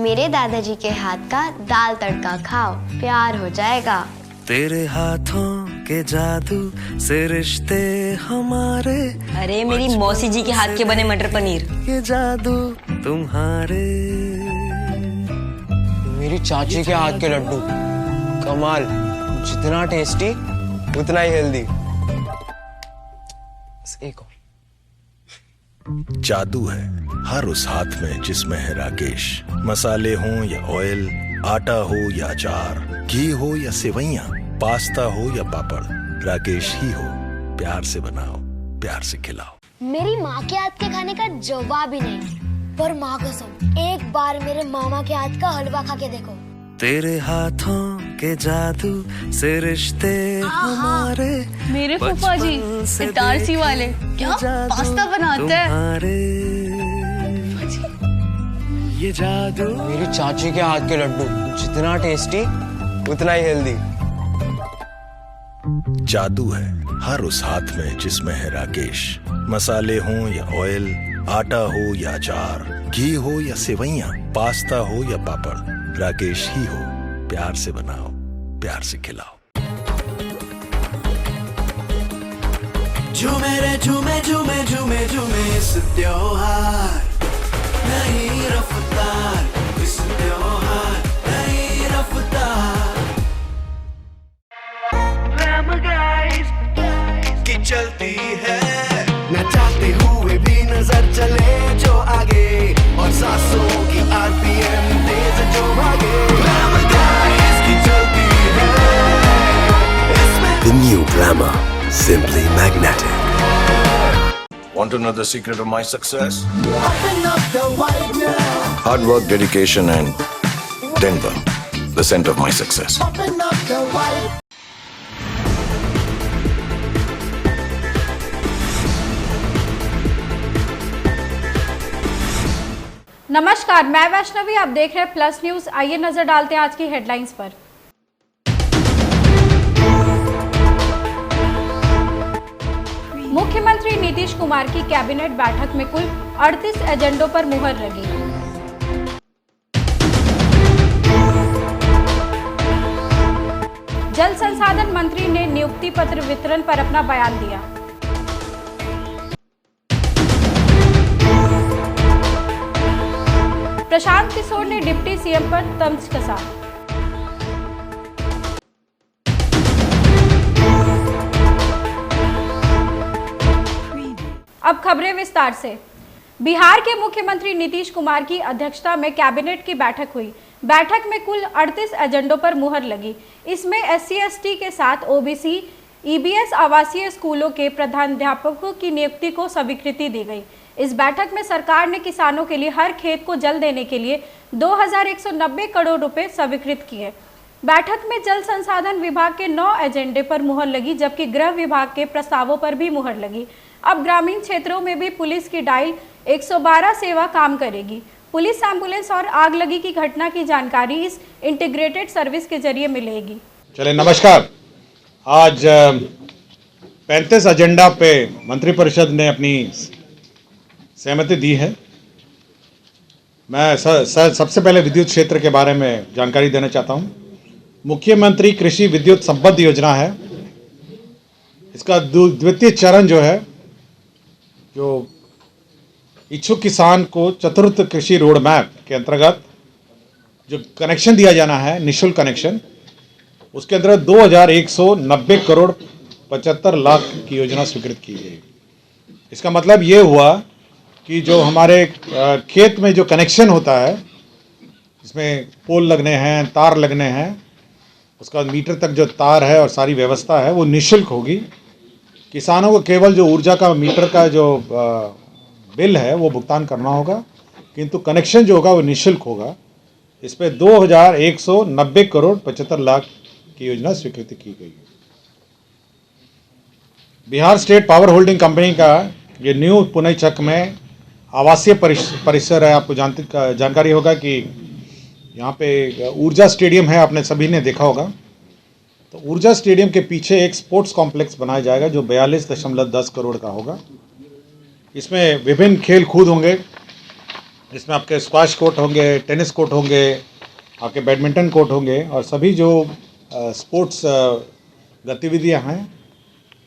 मेरे दादाजी के हाथ का दाल तड़का खाओ, प्यार हो जाएगा। तेरे हाथों के जादू से रिश्ते हमारे। अरे मेरी मौसी जी के हाथ के बने मटर पनीर। ये जादू तुम्हारे। मेरी चाची के हाथ के लड्डू कमाल, जितना टेस्टी उतना ही हेल्दी। एक और। जादू है हर उस हाथ में जिसमें है राकेश। मसाले हो या ऑयल, आटा हो या अचार, घी हो या सेवइयां, पास्ता हो या पापड़, राकेश ही हो। प्यार से बनाओ, प्यार से खिलाओ। मेरी माँ के हाथ के खाने का जवाब ही नहीं, पर माँ कसम एक बार मेरे मामा के हाथ का हलवा खा के देखो। तेरे हाथों के जादू से रिश्ते हमारे। मेरे फूफा जी इटारसी वाले क्या पास्ता बनाते हैं। ये जादू। मेरी चाची के हाथ के लड्डू जितना टेस्टी उतना ही हेल्दी। जादू है हर उस हाथ में जिसमें है राकेश। मसाले हो या ऑयल, आटा हो या अचार, घी हो या सेवइयां, पास्ता हो या पापड़, राकेश ही हो। प्यार से बनाओ, प्यार से खिलाओ। झूमे रे झूमे झूमे झूमे झूमे इस त्योहार, नई रफ्तार, इस त्योहार नई रफ्तार। Glamour guys की चलती है, न चाहते हुए भी नजर चले जो आगे, और सांसों की RPM तेज जो भागे। Glamour guys की चलती है, इसमें The new Glamour, simply magnetic. Want to know the secret of my success? open up the white now, Hard work, dedication, and Denver, the center of my success. open up the white. नमस्कार, मैं वैष्णवी, आप देख रहे हैं plus news. आइए नजर डालते हैं आज की हेडलाइंस पर। मुख्यमंत्री नीतीश कुमार की कैबिनेट बैठक में कुल 38 एजेंडों पर मुहर लगी। जल संसाधन मंत्री ने नियुक्ति पत्र वितरण पर अपना बयान दिया। प्रशांत किशोर ने डिप्टी सीएम पर तंज कसा। अब खबरें विस्तार से। बिहार के मुख्यमंत्री नीतीश कुमार की अध्यक्षता में कैबिनेट की बैठक हुई। बैठक में कुल 38 एजेंडों पर मुहर लगी। इसमें SC/ST के साथ OBC, EBS आवासीय स्कूलों के प्रधानाध्यापकों की नियुक्ति को स्वीकृति दी गई। इस बैठक में सरकार ने किसानों के लिए हर खेत को जल देने के लिए 2190 करोड़ रुपए स्वीकृत किए। बैठक में जल संसाधन विभाग के 9 एजेंडे पर मुहर लगी, जबकि गृह विभाग के प्रस्तावों पर भी मुहर लगी। अब ग्रामीण क्षेत्रों में भी पुलिस की डायल 112 सेवा काम करेगी। पुलिस, एम्बुलेंस और आग लगी की घटना की जानकारी इस इंटीग्रेटेड सर्विस के जरिए मिलेगी। चले नमस्कार। आज 35 एजेंडा पे मंत्रिपरिषद ने अपनी सहमति दी है। मैं सबसे पहले विद्युत क्षेत्र के बारे में जानकारी देना चाहता हूं। मुख्यमंत्री कृषि विद्युत संबद्ध योजना है। इसका द्वितीय चरण जो है, जो इच्छुक किसान को चतुर्थ कृषि रोड मैप के अंतर्गत जो कनेक्शन दिया जाना है, निःशुल्क कनेक्शन, उसके अंतर्गत 2190 करोड़ 75 लाख की योजना स्वीकृत की गई। इसका मतलब ये हुआ कि जो हमारे खेत में जो कनेक्शन होता है, इसमें पोल लगने हैं, तार लगने हैं, उसका मीटर तक जो तार है और सारी व्यवस्था है वो निःशुल्क होगी। किसानों को केवल जो ऊर्जा का मीटर का जो बिल है वो भुगतान करना होगा, किंतु कनेक्शन जो होगा वो निःशुल्क होगा। इस पे 2190 करोड़ 75 लाख की योजना स्वीकृति की गई है। Bihar state power holding company का ये न्यू पुनईचक में आवासीय परिसर है। आपको जानकारी होगा कि यहाँ पे ऊर्जा स्टेडियम है, आपने सभी ने देखा होगा। तो ऊर्जा स्टेडियम के पीछे एक स्पोर्ट्स कॉम्प्लेक्स बनाया जाएगा जो 42.10 करोड़ का होगा। इसमें विभिन्न खेल कूद होंगे, जिसमें आपके स्क्वाश कोर्ट होंगे, टेनिस कोर्ट होंगे, आपके बैडमिंटन कोर्ट होंगे और सभी जो स्पोर्ट्स गतिविधियां हैं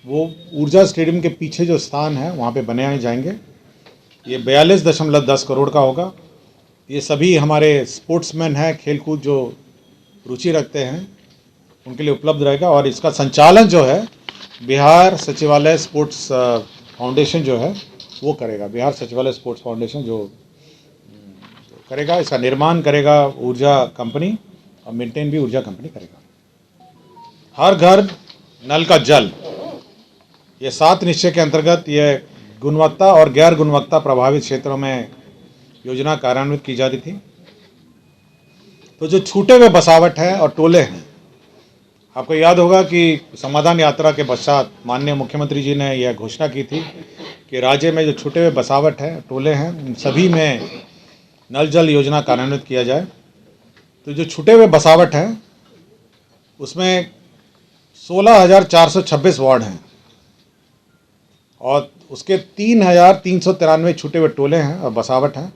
वो ऊर्जा स्टेडियम के पीछे जो स्थान है वहाँ पे बनाए जाएंगे। ये 42.10 करोड़ का होगा। ये सभी हमारे स्पोर्ट्समैन हैं, खेलकूद जो रुचि रखते हैं उनके लिए उपलब्ध रहेगा। और इसका संचालन जो है बिहार सचिवालय स्पोर्ट्स फाउंडेशन जो है वो करेगा। बिहार सचिवालय स्पोर्ट्स फाउंडेशन जो करेगा, इसका निर्माण करेगा ऊर्जा कंपनी और मेंटेन भी ऊर्जा कंपनी करेगा। हर घर नल का जल, ये 7 निश्चय के अंतर्गत ये गुणवत्ता और गैर गुणवत्ता प्रभावित क्षेत्रों में योजना कार्यान्वित की जा रही थी। तो जो छूटे हुए बसावट है और टोले हैं, आपको याद होगा कि समाधान यात्रा के पश्चात माननीय मुख्यमंत्री जी ने यह घोषणा की थी कि राज्य में जो छूटे हुए बसावट है, टोले हैं, उन सभी में नल जल योजना कार्यान्वित किया जाए। तो जो छूटे हुए बसावट है उसमें 16,426 वार्ड हैं और उसके 3,393 छूटे हुए टोले हैं और बसावट हैं।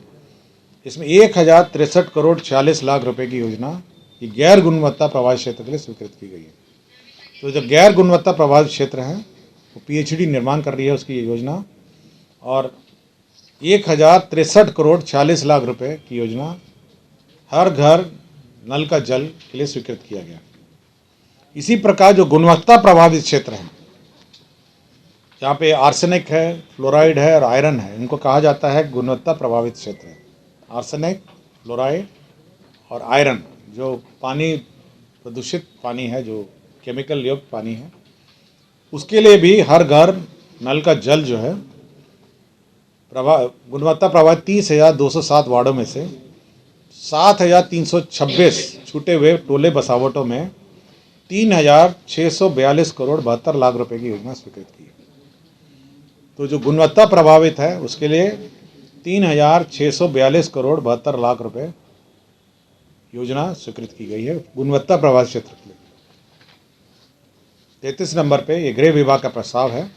इसमें 1,063 करोड़ 46 लाख रुपए की योजना ये गैर गुणवत्ता प्रभावित क्षेत्र के लिए स्वीकृत की गई है। तो जो गैर गुणवत्ता प्रभावित क्षेत्र हैं वो PHD निर्माण कर रही है उसकी ये योजना और 1,063 करोड़ 46 लाख रुपए की योजना हर घर नल का जल के लिए स्वीकृत किया गया। इसी प्रकार जो गुणवत्ता प्रभावित क्षेत्र हैं जहाँ पे आर्सेनिक है, फ्लोराइड है और आयरन है, इनको कहा जाता है गुणवत्ता प्रभावित क्षेत्र है। आर्सेनिक, फ्लोराइड और आयरन जो पानी प्रदूषित पानी है, जो केमिकल युक्त पानी है, उसके लिए भी हर घर नल का जल जो है गुणवत्ता प्रभावित 30,207 वार्डों में से 7,326 छूटे हुए टोले बसावटों में 3,642 करोड़ 72 लाख रुपए की योजना स्वीकृत की। तो जो गुणवत्ता प्रभावित है उसके लिए 3,642 करोड़ 72 लाख रुपए योजना स्वीकृत की गई है गुणवत्ता प्रभावित क्षेत्र के लिए। 33 नंबर पे ये गृह विभाग का प्रस्ताव है।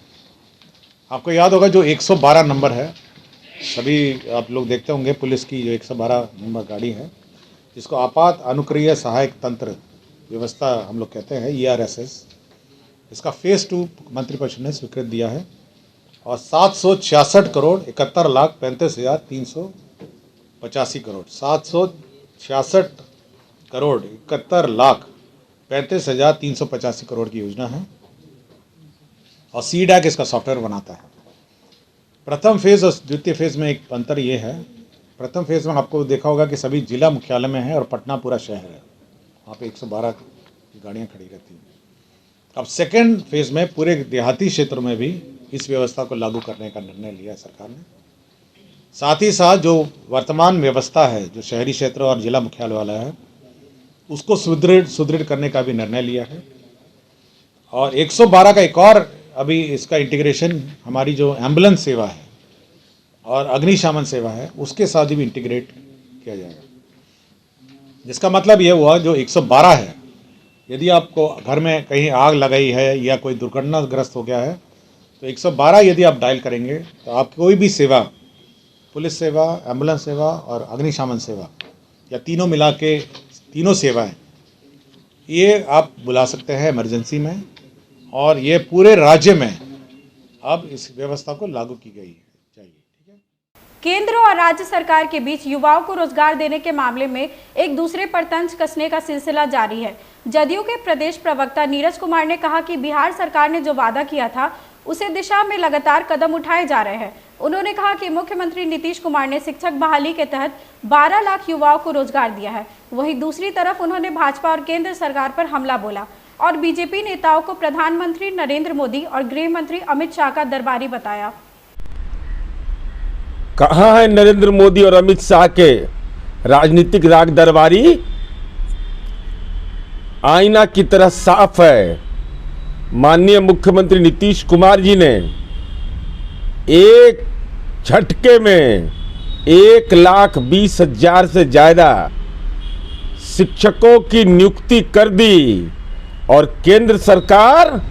आपको याद होगा जो 112 नंबर है, सभी आप लोग देखते होंगे पुलिस की जो 112 नंबर गाड़ी है जिसको आपात अनुक्रिया सहायक तंत्र व्यवस्था हम लोग कहते हैं, ERSS, इसका फेज़ 2 मंत्रिपरिषद ने स्वीकृत दिया है और 766 करोड़ 71 लाख 35,385 करोड़ 766 करोड़ 71 लाख 35,385 करोड़ की योजना है और CDAC इसका सॉफ्टवेयर बनाता है। प्रथम फेज़ और द्वितीय फेज़ में एक अंतर ये है, प्रथम फेज़ में आपको देखा होगा कि सभी जिला मुख्यालय में है और पटना पूरा शहर है, वहाँ पे 112 गाड़ियाँ खड़ी रहती हैं। अब सेकेंड फेज़ में पूरे देहाती क्षेत्रों में भी इस व्यवस्था को लागू करने का निर्णय लिया है सरकार ने। साथ ही साथ जो वर्तमान व्यवस्था है जो शहरी क्षेत्र और जिला मुख्यालय वाला है उसको सुदृढ़ करने का भी निर्णय लिया है और 112 का एक और अभी इसका इंटीग्रेशन हमारी जो एम्बुलेंस सेवा है और अग्निशमन सेवा है उसके साथ भी इंटीग्रेट किया जाएगा। जिसका मतलब ये हुआ जो 112 है, यदि आपको घर में कहीं आग लगाई है या कोई दुर्घटनाग्रस्त हो गया है तो 112 यदि आप डायल करेंगे तो आप कोई भी सेवा, पुलिस सेवा, एम्बुलेंस सेवा और अग्निशमन सेवा या तीनों मिला के तीनों सेवाएं ये आप बुला सकते हैं इमरजेंसी में और ये पूरे राज्य में अब इस व्यवस्था को लागू की गई है। ठीक है। केंद्र और राज्य सरकार के बीच युवाओं को रोजगार देने के मामले में एक दूसरे पर तंज कसने का सिलसिला जारी है। जदयू के प्रदेश प्रवक्ता नीरज कुमार ने कहा कि बिहार सरकार ने जो वादा किया था उसे दिशा में लगातार कदम उठाए जा रहे हैं। उन्होंने कहा कि मुख्यमंत्री नीतीश कुमार ने शिक्षक बहाली के तहत 12 लाख युवाओं को रोजगार दिया है। वहीं दूसरी तरफ उन्होंने भाजपा और केंद्र सरकार पर हमला बोला और बीजेपी नेताओं को प्रधानमंत्री नरेंद्र मोदी और गृह मंत्री अमित शाह का दरबारी बताया। कहाँ है नरेंद्र मोदी और अमित शाह के राजनीतिक राग दरबारी? आईना की तरह साफ है। माननीय मुख्यमंत्री नीतीश कुमार जी ने एक झटके में 1,20,000 से ज्यादा शिक्षकों की नियुक्ति कर दी और केंद्र सरकार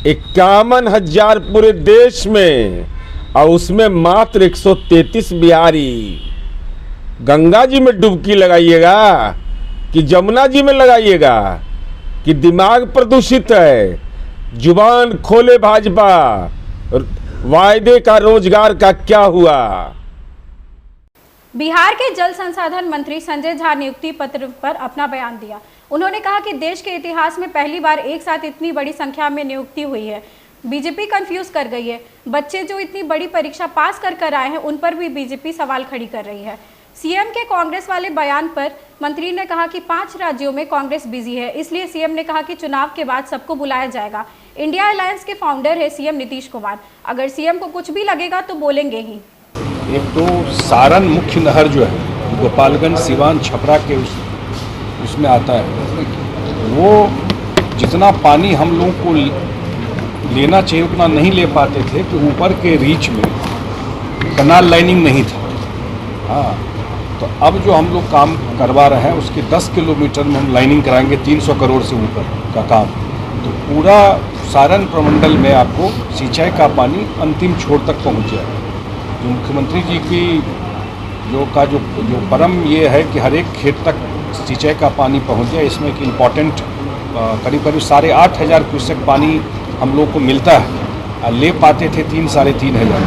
51,000 पूरे देश में और उसमें मात्र 133 बिहारी। गंगा जी में डुबकी लगाइएगा कि जमुना जी में लगाइएगा कि दिमाग प्रदूषित है? जुबान खोले भाजपा, वायदे का रोजगार का क्या हुआ? बिहार के जल संसाधन मंत्री संजय झा नियुक्ति पत्र पर अपना बयान दिया। उन्होंने कहा कि देश के इतिहास में पहली बार एक साथ इतनी बड़ी संख्या में नियुक्ति हुई है। बीजेपी कंफ्यूज कर गई है। बच्चे जो इतनी बड़ी परीक्षा पास कर आए हैं उन पर भी बीजेपी सवाल खड़ी कर रही है। सीएम के कांग्रेस वाले बयान पर मंत्री ने कहा कि 5 राज्यों में कांग्रेस बिजी है, इसलिए सीएम ने कहा कि चुनाव के बाद सबको बुलाया जाएगा। इंडिया अलायंस के फाउंडर है सीएम नीतीश कुमार। अगर सीएम को कुछ भी लगेगा तो बोलेंगे ही। एक तो सारण मुख्य नहर जो है गोपालगंज, सिवान, छपरा के उसमें आता है, वो जितना पानी हम लोगों को लेना चाहिए उतना नहीं ले पाते थे कि ऊपर के रीच में कनाल लाइनिंग नहीं था। हाँ, तो अब जो हम लोग काम करवा रहे हैं उसके 10 किलोमीटर में हम लाइनिंग कराएंगे 300 करोड़ से ऊपर का काम। तो पूरा सारण प्रमंडल में आपको सिंचाई का पानी अंतिम छोर तक पहुंच जाएगा। जो मुख्यमंत्री जी की जो परम ये है कि हर एक खेत तक सिंचाई का पानी पहुंच जाए, इसमें कि इम्पॉर्टेंट करीब 8,500 क्यूसेक पानी हम लोग को मिलता है, ले पाते थे 3-3,500।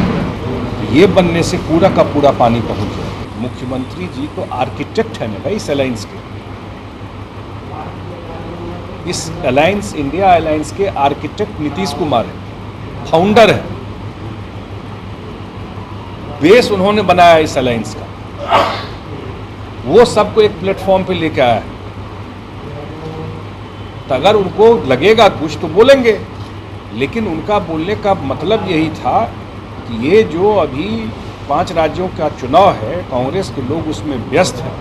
तो ये बनने से पूरा का पूरा पानी पहुंच जाए। मुख्यमंत्री जी तो आर्किटेक्ट है ना भाई इस अलायंस के, इस अलायंस इंडिया अलायंस के आर्किटेक्ट नीतीश कुमार है, फाउंडर है, बेस उन्होंने बनाया इस अलायंस का। वो सबको एक प्लेटफॉर्म पे लेके आया है। तो अगर उनको लगेगा कुछ तो बोलेंगे, लेकिन उनका बोलने का मतलब यही था कि ये जो अभी 5 राज्यों का चुनाव है, कांग्रेस के लोग उसमें व्यस्त हैं,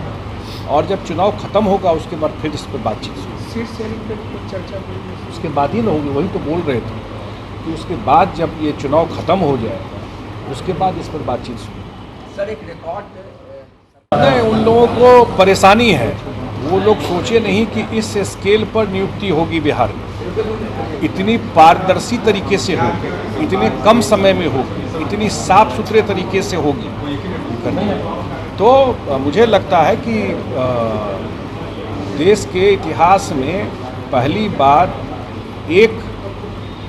और जब चुनाव खत्म होगा उसके बाद फिर इस पर बातचीत होगी। चर्चा उसके बाद ही ना होगी। वही तो बोल रहे थे कि उसके बाद जब ये चुनाव खत्म हो जाएगा उसके बाद इस पर बातचीत होगी। सर, एक रिकॉर्ड नहीं, उन लोगों को परेशानी है। वो लोग सोचे नहीं कि इस स्केल पर नियुक्ति होगी बिहार में, इतनी पारदर्शी तरीके से होगी, इतने कम समय में होगी, इतनी साफ सुथरे तरीके से होगी। तो मुझे लगता है कि देश के इतिहास में पहली बार एक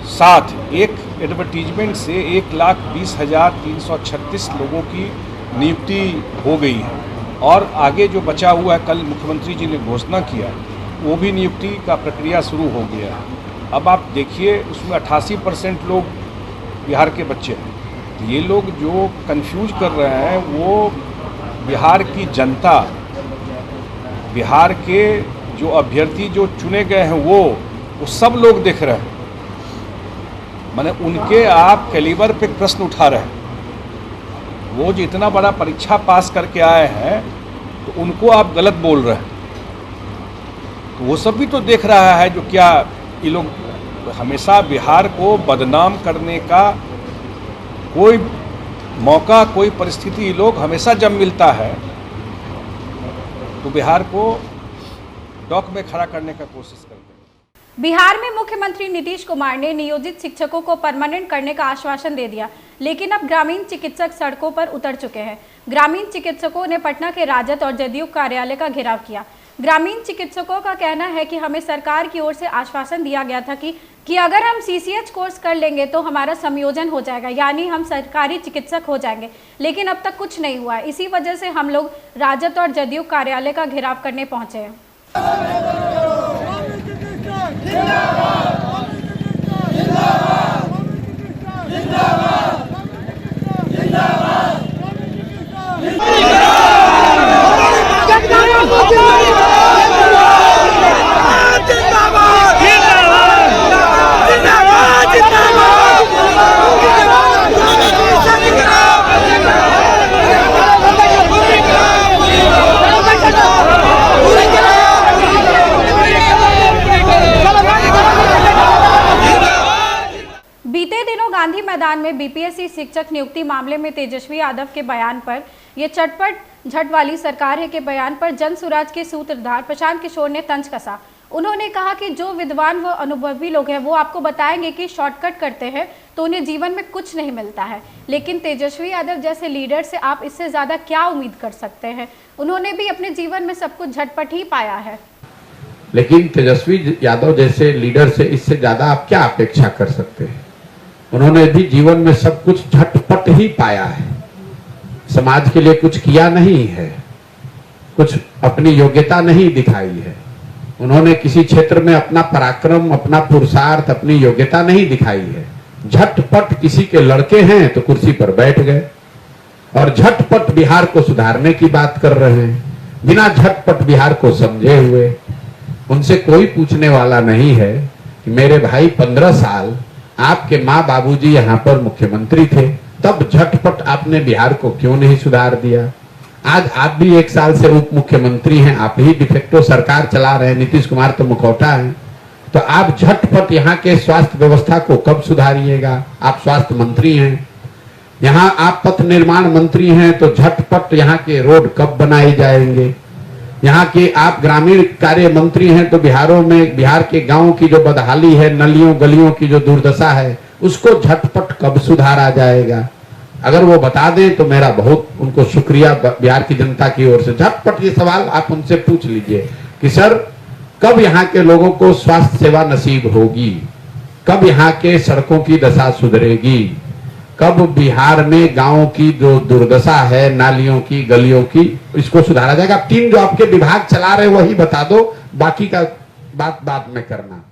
साथ एक एडवर्टीजमेंट से 1,20,336 लोगों की नियुक्ति हो गई है, और आगे जो बचा हुआ है, कल मुख्यमंत्री जी ने घोषणा किया, वो भी नियुक्ति का प्रक्रिया शुरू हो गया है। अब आप देखिए उसमें 88% लोग बिहार के बच्चे हैं। तो ये लोग जो कंफ्यूज कर रहे हैं वो बिहार की जनता, बिहार के जो अभ्यर्थी जो चुने गए हैं वो सब लोग देख रहे हैं। माने उनके आप कैलिबर पे प्रश्न उठा रहे हैं। वो जो इतना बड़ा परीक्षा पास करके आए हैं तो उनको आप गलत बोल रहे हैं। तो वो सब भी तो देख रहा है जो क्या ये लोग हमेशा बिहार को बदनाम करने का कोई मौका, कोई परिस्थिति ये लोग हमेशा जब मिलता है तो बिहार को डॉक में खड़ा करने का कोशिश करते हैं। बिहार में मुख्यमंत्री नीतीश कुमार ने नियोजित शिक्षकों को परमानेंट करने का आश्वासन दे दिया, लेकिन अब ग्रामीण चिकित्सक सड़कों पर उतर चुके हैं। ग्रामीण चिकित्सकों ने पटना के राजद और जदयू कार्यालय का घेराव किया। ग्रामीण चिकित्सकों का कहना है कि हमें सरकार की ओर से आश्वासन दिया गया था कि अगर हम CCH कोर्स कर लेंगे तो हमारा समायोजन हो जाएगा, यानी हम सरकारी चिकित्सक हो जाएंगे, लेकिन अब तक कुछ नहीं हुआ। इसी वजह से हम लोग राजद और जदयू कार्यालय का घेराव करने पहुंचे हैं। बीते दिनों गांधी मैदान में BPSC शिक्षक नियुक्ति मामले में तेजस्वी यादव के बयान पर, ये चटपट झट वाली सरकार है के बयान पर जन सुराज के सूत्रधार प्रशांत किशोर ने तंज कसा। उन्होंने कहा कि जो विद्वान व अनुभवी लोग हैं वो आपको बताएंगे कि शॉर्टकट करते हैं तो उन्हें जीवन में कुछ नहीं मिलता है, लेकिन तेजस्वी यादव जैसे लीडर से आप इससे ज़्यादा क्या उम्मीद कर सकते हैं। उन्होंने भी अपने जीवन में सब कुछ झटपट ही पाया है, लेकिन तेजस्वी यादव जैसे लीडर से इससे ज्यादा आप क्या अपेक्षा कर सकते हैं। उन्होंने भी जीवन में सब कुछ झटपट ही पाया है, समाज के लिए कुछ किया नहीं है, कुछ अपनी योग्यता नहीं दिखाई है। उन्होंने किसी क्षेत्र में अपना पराक्रम, अपना पुरुषार्थ, अपनी योग्यता नहीं दिखाई है। झटपट किसी के लड़के हैं तो कुर्सी पर बैठ गए और झटपट बिहार को सुधारने की बात कर रहे हैं, बिना झटपट बिहार को समझे हुए। उनसे कोई पूछने वाला नहीं है कि मेरे भाई 15 साल आपके माँ बाबूजी यहाँ पर मुख्यमंत्री थे, तब झटपट आपने बिहार को क्यों नहीं सुधार दिया। आज आप भी 1 साल से उप मुख्यमंत्री हैं, आप ही डिफेक्टो सरकार चला रहे हैं, नीतीश कुमार तो मुखौटा है, तो आप झटपट यहाँ के स्वास्थ्य व्यवस्था को कब सुधारिएगा। आप स्वास्थ्य मंत्री हैं, यहाँ आप पथ निर्माण मंत्री हैं, तो झटपट यहाँ के रोड कब बनाए जाएंगे। यहाँ के आप ग्रामीण कार्य मंत्री हैं, तो बिहार के गांव की जो बदहाली है, नलियों गलियों की जो दुर्दशा है, उसको झटपट कब सुधारा जाएगा। अगर वो बता दें तो मेरा बहुत उनको शुक्रिया बिहार की जनता की ओर से। झटपट ये सवाल आप उनसे पूछ लीजिए कि सर कब यहाँ के लोगों को स्वास्थ्य सेवा नसीब होगी, कब यहाँ के सड़कों की दशा सुधरेगी, कब बिहार में गांवों की जो दुर्दशा है, नालियों की गलियों की, इसको सुधारा जाएगा। 3 जो आपके विभाग चला रहे वही बता दो, बाकी का बात बाद में करना।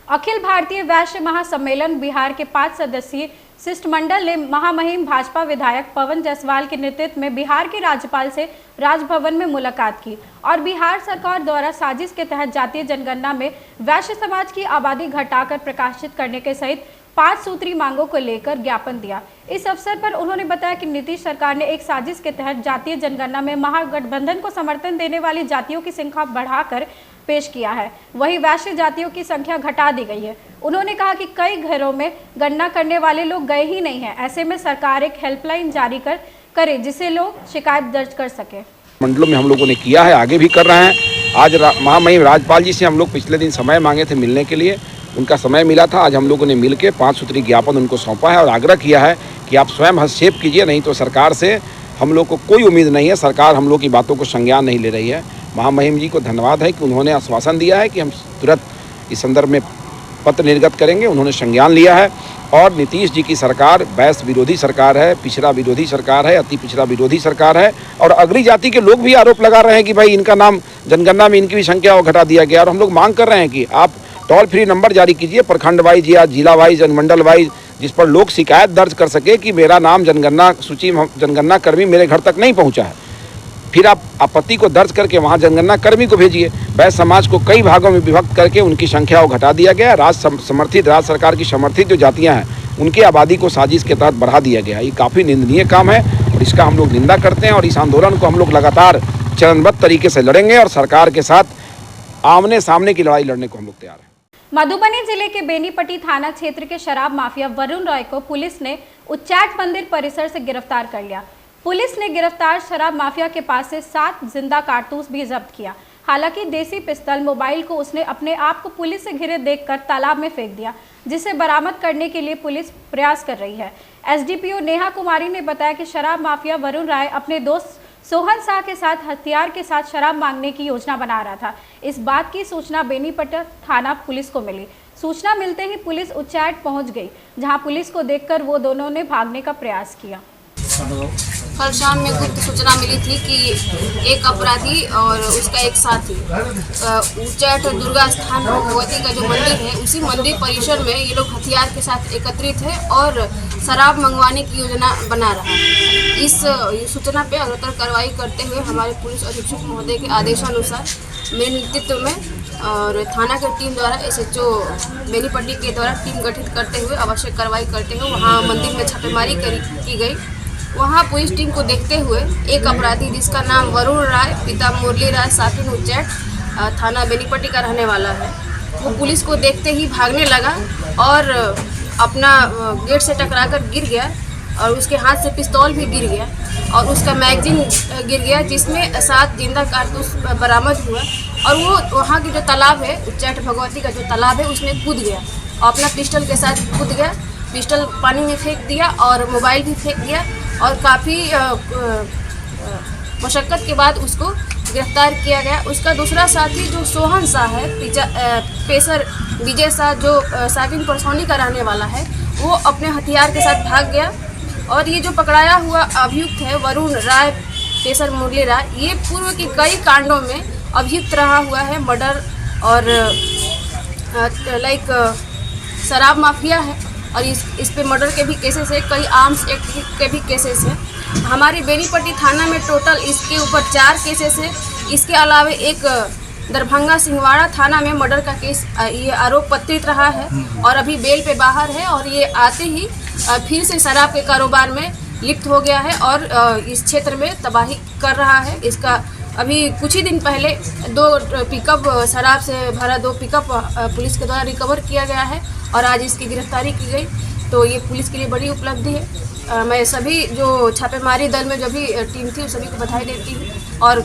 अखिल भारतीय वैश्य महासम्मेलन बिहार के 5 सदस्यीय शिष्टमंडल ने महामहिम भाजपा विधायक पवन जायसवाल के नेतृत्व में बिहार के राज्यपाल से राजभवन में मुलाकात की और बिहार सरकार द्वारा साजिश के तहत जातीय जनगणना में वैश्य समाज की आबादी घटाकर प्रकाशित करने के सहित 5 सूत्री मांगों को लेकर ज्ञापन दिया। इस अवसर पर उन्होंने बताया कि नीतीश सरकार ने एक साजिश के तहत जातीय जनगणना में महागठबंधन को समर्थन देने वाली जातियों की संख्या बढ़ाकर पेश किया है, वहीं वैश्य जातियों की संख्या घटा दी गई है। उन्होंने कहा कि कई घरों में गणना करने वाले लोग गए ही नहीं हैं, ऐसे में सरकार एक हेल्पलाइन जारी करे जिससे लोग शिकायत दर्ज कर सके। मंडलों में हम लोगों ने किया है, आगे भी कर रहे हैं। आज महामहिम राज्यपाल जी से हम लोग पिछले दिन समय मांगे थे मिलने के लिए, उनका समय मिला था। आज हम लोगों ने मिल के 5 सूत्री ज्ञापन उनको सौंपा है और आग्रह किया है कि आप स्वयं हस्तक्षेप कीजिए, नहीं तो सरकार से हम लोग को कोई उम्मीद नहीं है। सरकार हम लोग की बातों को संज्ञान नहीं ले रही है। महामहिम जी को धन्यवाद है कि उन्होंने आश्वासन दिया है कि हम तुरंत इस संदर्भ में पत्र निर्गत करेंगे। उन्होंने संज्ञान लिया है और नीतीश जी की सरकार वैश्य विरोधी सरकार है, पिछड़ा विरोधी सरकार है, अति पिछड़ा विरोधी सरकार है। और अगली जाति के लोग भी आरोप लगा रहे हैं कि भाई इनका नाम जनगणना में इनकी भी संख्या को घटा दिया गया। और हम लोग मांग कर रहे हैं कि आप टोल फ्री नंबर जारी कीजिए प्रखंड वाइज या जिला वाइज, मंडल वाइज, जिस पर लोग शिकायत दर्ज कर सके कि मेरा नाम जनगणना सूची जनगणना कर्मी मेरे घर तक नहीं पहुंचा है। फिर आप आपत्ति को दर्ज करके वहां जनगणना कर्मी को भेजिए। वैश्य समाज को कई भागों में विभक्त करके उनकी संख्या को घटा दिया गया। राज्य सरकार की समर्थित जो जातियां हैं उनकी आबादी को साजिश के तहत बढ़ा दिया गया। ये काफ़ी निंदनीय काम है और इसका हम लोग निंदा करते हैं और इस आंदोलन को हम लोग लगातार चरणबद्ध तरीके से लड़ेंगे और सरकार के साथ आमने सामने की लड़ाई लड़ने को हम लोग तैयार हैं। मधुबनी जिले के बेनीपट्टी थाना क्षेत्र के शराब माफिया वरुण रॉय को पुलिस ने उच्चैठ मंदिर परिसर से गिरफ्तार कर लिया। पुलिस ने गिरफ्तार शराब माफिया के पास से 7 जिंदा कारतूस भी जब्त किया। हालांकि देसी पिस्तौल मोबाइल को उसने अपने आप को पुलिस से घिरे देखकर तालाब में फेंक दिया, जिसे बरामद करने के लिए पुलिस प्रयास कर रही है। एसडीपीओ नेहा कुमारी ने बताया कि शराब माफिया वरुण राय अपने दोस्त सोहन शाह के साथ हथियार के साथ शराब मांगने की योजना बना रहा था। इस बात की सूचना बेनीपट्टी थाना पुलिस को मिली। सूचना मिलते ही पुलिस उच्चैठ पहुंच गई, जहां पुलिस को देखकर वो दोनों ने भागने का प्रयास किया। कल शाम में गुप्त सूचना मिली थी कि एक अपराधी और उसका एक साथी उच्चैठ दुर्गा स्थान भगवती का जो मंदिर है, उसी मंदिर परिसर में ये लोग हथियार के साथ एकत्रित है और शराब मंगवाने की योजना बना रहा है। इस सूचना पे अग्रतर कार्रवाई करते हुए हमारे पुलिस अधीक्षक महोदय के आदेशानुसार मेरे नेतृत्व में और थाना के टीम द्वारा SHO बेनीपट्टी के द्वारा टीम गठित करते हुए आवश्यक कार्रवाई करते हुए वहाँ मंदिर में छापेमारी की गई। वहाँ पुलिस टीम को देखते हुए एक अपराधी जिसका नाम वरुण राय पिता मुरली राय साकिन उच्चैठ थाना बेनीपट्टी का रहने वाला है, वो पुलिस को देखते ही भागने लगा और अपना गेट से टकराकर गिर गया और उसके हाथ से पिस्तौल भी गिर गया और उसका मैगजीन गिर गया, जिसमें 7 जिंदा कारतूस बरामद हुआ और वो वहाँ की जो तालाब है, उच्चैठ भगवती का जो तालाब है, उसमें कूद गया और अपना पिस्टल के साथ कूद गया। पिस्टल पानी में फेंक दिया और मोबाइल भी फेंक दिया और काफ़ी मशक्क़त के बाद उसको गिरफ्तार किया गया। उसका दूसरा साथी जो सोहन शाह है, पेसर विजय शाह, जो साकिन परसौनी का रहने वाला है, वो अपने हथियार के साथ भाग गया। और ये जो पकड़ाया हुआ अभियुक्त है वरुण राय, पेसर मुरली राय, ये पूर्व के कई कांडों में अभियुक्त रहा हुआ है। मर्डर और शराब माफिया है और इस पे मर्डर के भी केसेस है, कई आर्म्स एक्ट के भी केसेस हैं। हमारे बेनीपट्टी थाना में टोटल इसके ऊपर 4 केसेस है। इसके अलावा एक दरभंगा सिंहवाड़ा थाना में मर्डर का केस ये आरोप पत्रित रहा है और अभी बेल पे बाहर है और ये आते ही फिर से शराब के कारोबार में लिप्त हो गया है और इस क्षेत्र में तबाही कर रहा है। इसका अभी कुछ ही दिन पहले 2 पिकअप शराब से भरा 2 पिकअप पुलिस के द्वारा रिकवर किया गया है और आज इसकी गिरफ्तारी की गई। तो ये पुलिस के लिए बड़ी उपलब्धि है। मैं सभी जो छापेमारी दल में जो भी टीम थी उस सभी को बधाई देती हूँ और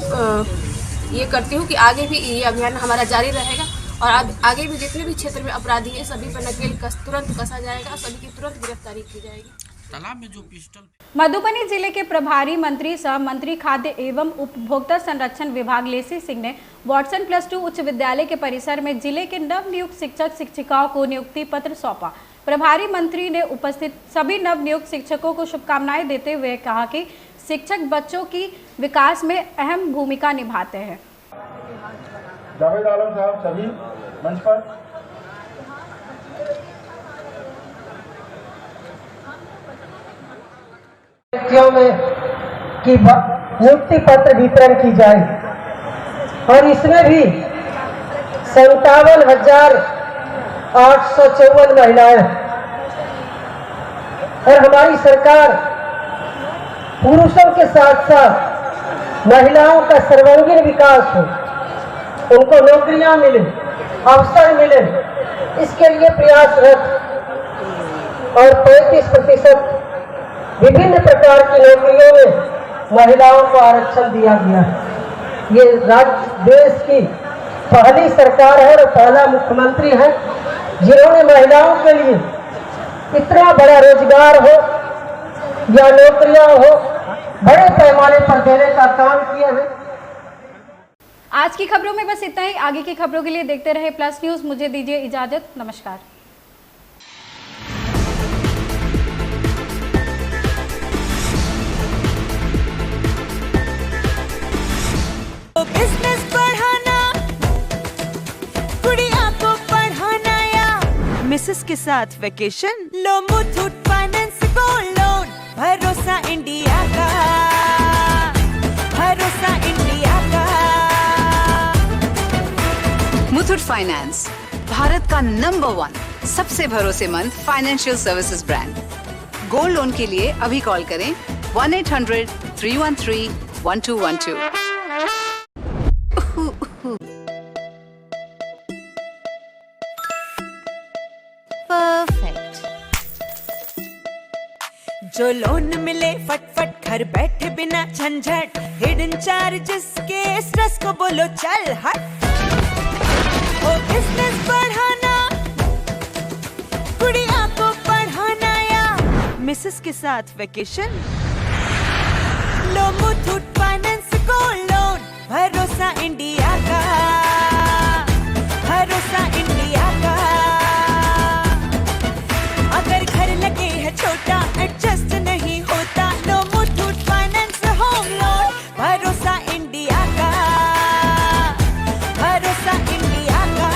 ये करती हूँ कि आगे भी ये अभियान हमारा जारी रहेगा और आगे भी जितने भी क्षेत्र में अपराधी हैं सभी पर नकेल तुरंत कसा जाएगा, सभी की तुरंत गिरफ्तारी की जाएगी। तालाब में जो पिस्टल। मधुबनी जिले के प्रभारी मंत्री सह मंत्री खाद्य एवं उपभोक्ता संरक्षण विभाग लेसी सिंह ने वाटसन +2 उच्च विद्यालय के परिसर में जिले के नवनियुक्त शिक्षक शिक्षिकाओं को नियुक्ति पत्र सौंपा। प्रभारी मंत्री ने उपस्थित सभी नवनियुक्त शिक्षकों को शुभकामनाएं देते हुए कहा कि शिक्षक बच्चों की विकास में अहम भूमिका निभाते हैं। जावेद आलम साहब सभी मंच पर। व्यक्तियों में की नियुक्ति पत्र वितरण की जाए और इसमें भी 57,854 महिलाएं और हमारी सरकार पुरुषों के साथ साथ महिलाओं का सर्वांगीण विकास हो, उनको नौकरियां मिले, अवसर मिले, इसके लिए प्रयासरत और 35% विभिन्न प्रकार की नौकरियों में महिलाओं को आरक्षण दिया गया है। ये राज्य देश की पहली सरकार है और पहला मुख्यमंत्री है जिन्होंने महिलाओं के लिए इतना बड़ा रोजगार हो या नौकरियां हो बड़े पैमाने पर देने का काम किया है। आज की खबरों में बस इतना ही। आगे की खबरों के लिए देखते रहे प्लस न्यूज। मुझे दीजिए इजाजत। नमस्कार। बिजनेस बढ़ाना, गुड़िया को पढ़ाना या मिसेस के साथ वेकेशन, लो मुथूट फाइनेंस गोल्ड लोन, भरोसा इंडिया का, भरोसा इंडिया का। मुथूट फाइनेंस भारत का नंबर 1 सबसे भरोसेमंद financial services brand. Gold loan के लिए अभी कॉल करें 1-800-313-1212। परफेक्ट। जो लोन मिले फटफट घर बैठे बिना झंझट, हिडन चार्जेस के स्ट्रेस को बोलो चल हट। ओ बिजनेस बढ़ाना, गुड़िया को पढ़ाना या मिसेस के साथ वेकेशन, लो मुथूट फाइनेंस गोल्ड लोन, भरोसा इंडिया का, भरोसा इंडिया का। अगर घर लगे है छोटा एडजस्ट नहीं होता, लो मुथूट फाइनेंस होम लोन, भरोसा इंडिया का, भरोसा इंडिया का।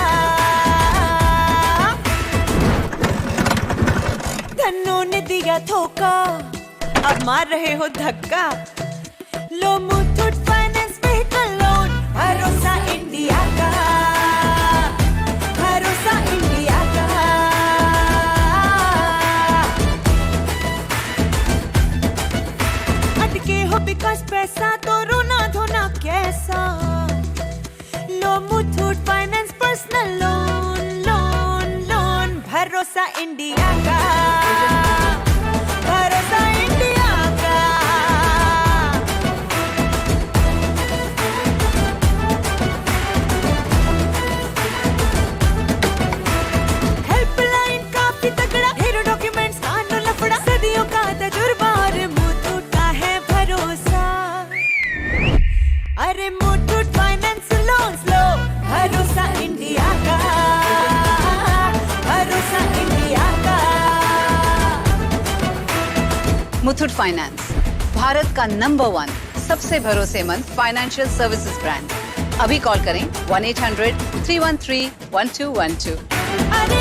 धन्नो ने दिया धोखा, अब मार रहे हो धक्का, लो मुथूट फाइनेंस व्हीकल लोन, भरोसा इंडिया का, भरोसा इंडिया का। अटके हो बिकॉज पैसा तो रोना धोना कैसा, लो Muthoot finance personal loan, loan loan, भरोसा इंडिया का, भरोसा इंडिया का। मुथूट फाइनेंस, भारत का नंबर 1 सबसे भरोसेमंद फाइनेंशियल सर्विसेज ब्रांड। अभी कॉल करें 1-800-313-1212। अरे